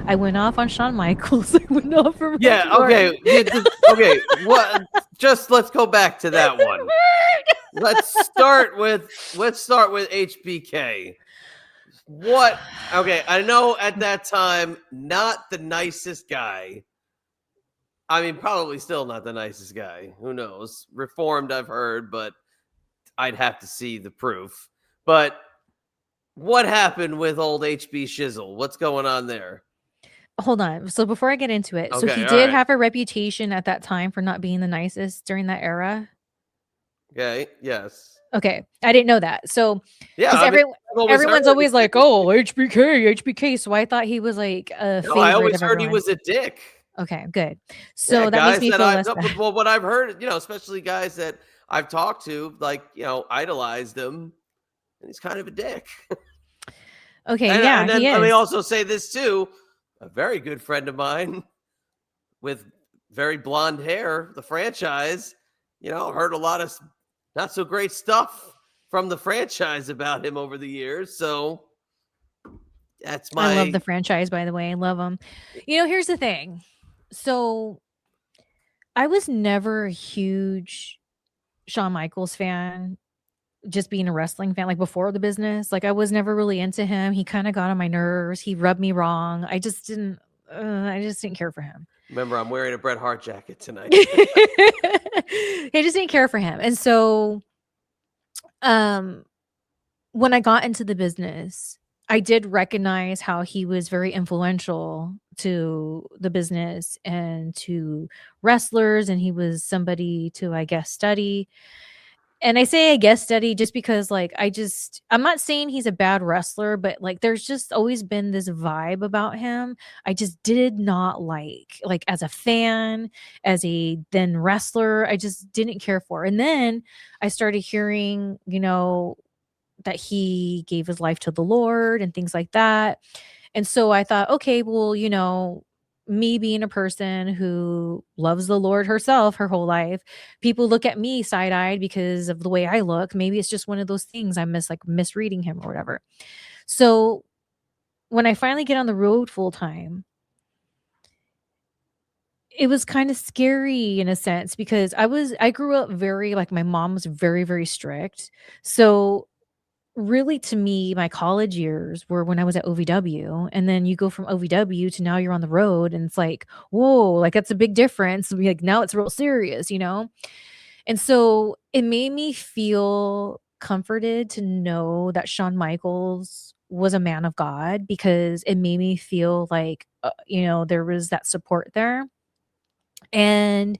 I went off on Shawn Michaels. I went off on Yeah. Randy Orton. Okay. Okay. What? Just let's go back to that one. Let's start with HBK. What? Okay, I know at that time, not the nicest guy. I mean, probably still not the nicest guy. Who knows? Reformed, I've heard, but I'd have to see the proof. But what happened with old HB Shizzle? What's going on there? Hold on. So before I get into it, so Okay, he all did right. have a reputation at that time for not being the nicest during that era. Okay, yes. Okay, I didn't know that. So Yeah, because I mean, I've always everyone's heard always like, "Oh, HBK, HBK." So I thought he was like a no, I favorite always of heard he everyone. was a dick. Okay, good. Yeah, So that makes guys me that feel I've less bad. well, what I've heard, especially guys that I've talked to, like, idolized him, and he's kind of a dick. Okay, And yeah, then he let me is. also say this too. A very good friend of mine with very blonde hair, the franchise, heard a lot of not so great stuff from the franchise about him over the years. So that's I love my the franchise, by the way. I love them. Here's the thing. So I was never a huge Shawn Michaels fan, just being a wrestling fan, like before the business. Like I was never really into him. He kind of got on my nerves. He rubbed me wrong. I just didn't care for him. remember I'm wearing a Bret Hart jacket tonight. I just didn't care for him. And so um when I got into the business, I did recognize how he was very influential to the business and to wrestlers, and he was somebody to, I guess, study. And I say I guess study just because, like, I'm not saying he's a bad wrestler, but like, there's just always been this vibe about him I just did not like as a fan, as a then wrestler, I just didn't care for. And then I started hearing, that he gave his life to the Lord and things like that. And so I thought, okay, well, me being a person who loves the Lord herself her whole life, people look at me side eyed because of the way I look. Maybe it's just one of those things I misreading him or whatever. So when I finally get on the road full time, it was kind of scary in a sense because I grew up very, like, my mom was very, very strict. So really, to me, my college years were when I was at OVW, and then you go from OVW to now you're on the road, and it's like, whoa, like that's a big difference. Like now it's real serious. And so it made me feel comforted to know that Shawn Michaels was a man of God, because it made me feel like, there was that support there. And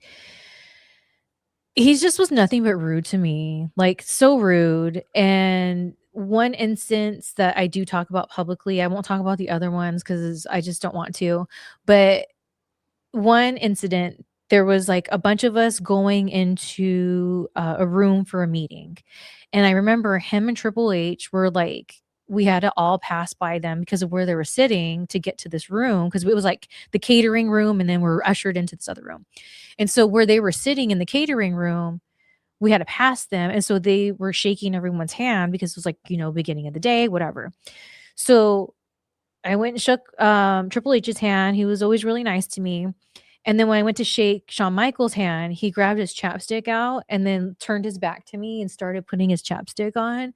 he just was nothing but rude to me, like, so rude. And one instance that I do talk about publicly, I won't talk about the other ones because I just don't want to. But one incident, there was like a bunch of us going into a room for a meeting. And I remember him and Triple H were like, we had to all pass by them because of where they were sitting to get to this room, because it was like the catering room and then we're ushered into this other room. And so where they were sitting in the catering room, we had to pass them. And so they were shaking everyone's hand because it was like, beginning of the day, whatever. So I went and shook Triple H's hand. He was always really nice to me. And then when I went to shake Shawn Michaels' hand, he grabbed his chapstick out and then turned his back to me and started putting his chapstick on.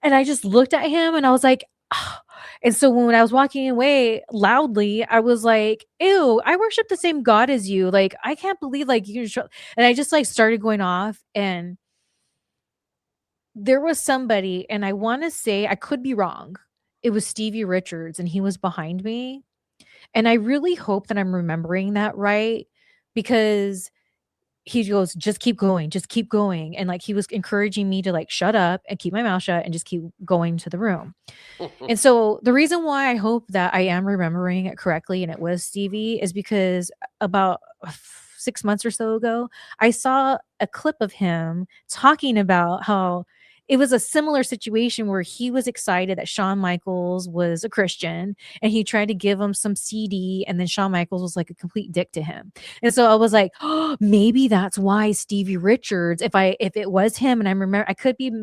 And I just looked at him and I was like, "Ah." And so when I was walking away loudly, I was like, ew, I worship the same God as you. Like, I can't believe like and I just like started going off. And there was somebody, and I want to say, I could be wrong, it was Stevie Richards, and he was behind me. And I really hope that I'm remembering that right, because he goes, just keep going. And like, he was encouraging me to like shut up and keep my mouth shut and just keep going to the room. And so the reason why I hope that I am remembering it correctly and it was Stevie is because about 6 months or so ago, I saw a clip of him talking about how it was a similar situation where he was excited that Shawn Michaels was a Christian and he tried to give him some CD, and then Shawn Michaels was like a complete dick to him. And so I was like, oh, maybe that's why Stevie Richards, if it was him, and I could be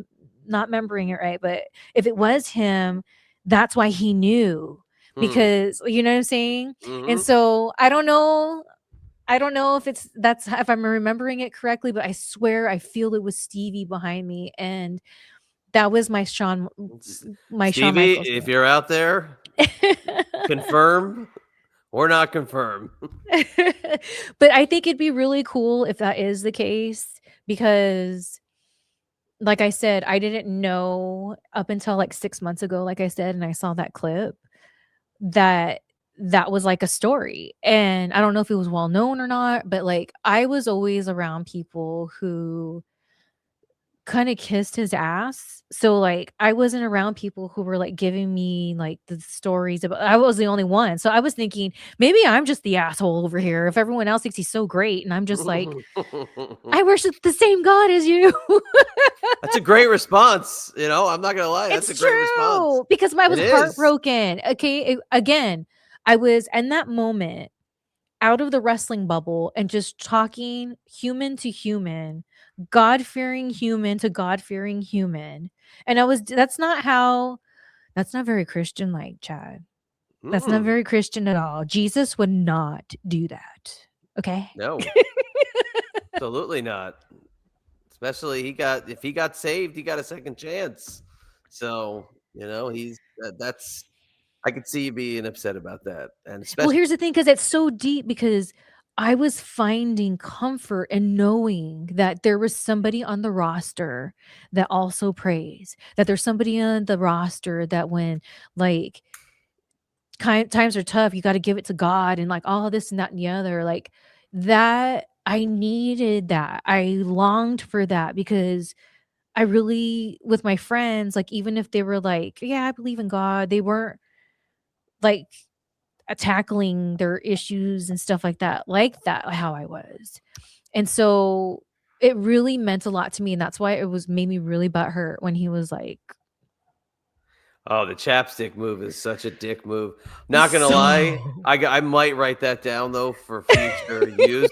not remembering it right, but if it was him, that's why he knew Hmm. because you know what I'm saying? And Hmm. so I don't know if if I'm remembering it correctly, but I swear I feel it was Stevie behind me, and that was my Shawn Stevie, Michaels if moment. you're out there, confirm or not confirm. But I think it'd be really cool if that is the case because like I said, I didn't know up until like 6 months ago, like I said, and I saw that clip that that was like a story. And I don't know if it was well known or not, but like I was always around people who kinda kissed his ass. So, like, I wasn't around people who were, like, giving me, like, the stories about I was the only one. So I was thinking, "Maybe I'm just the asshole over here if everyone else thinks he's so great, and I'm just like, I worship the same God as you." That's a great response. I'm not gonna lie. That's a It's great response. true, because I It was is. heartbroken, okay? Again, I was in that moment out of the wrestling bubble and just talking human to human, God-fearing human to God-fearing human, and I was that's not very Christian-like, Chad. That's not Mm-mm. very Christian at all. Jesus would not do that, okay? No, absolutely not. Especially if he got saved, he got a second chance. So, that's I could see you being upset about that. And Well, especially here's the thing, because it's so deep because I was finding comfort in knowing that there was somebody on the roster that also prays, that there's somebody on the roster that when, like, times are tough, you gotta give it to God and, like, all this and that and the other, like, that I needed that. I longed for that because I really with my friends, like, even if they were like, "Yeah, I believe in God," they weren't, like, tackling their issues and stuff like that, how I was. And so, it really meant a lot to me, and that's why it was made me really butthurt when he was like oh, the chapstick move is such a dick move. Not gonna lie, so I might write that down though for future use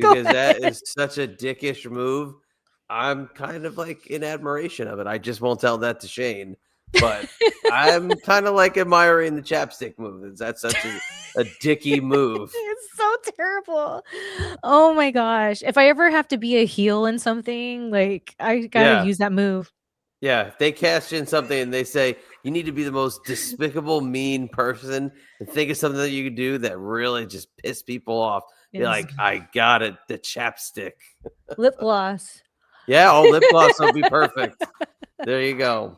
Go because that ahead. is such a dickish move. I'm kind of like in admiration of it. I just won't tell that to Shane, but I'm kind of like admiring the chapstick move. Is that such a dicky move? It's so terrible. Oh my gosh. If I ever have to be a heel in something, like, I gotta Yeah. use that move. Yeah, if they cast you in something and they say you need to be the most despicable, mean person and think of something that you could do that really just piss people off, be Is like, I got it, the chapstick. lip gloss. Yeah, oh, lip gloss would be perfect. There you go.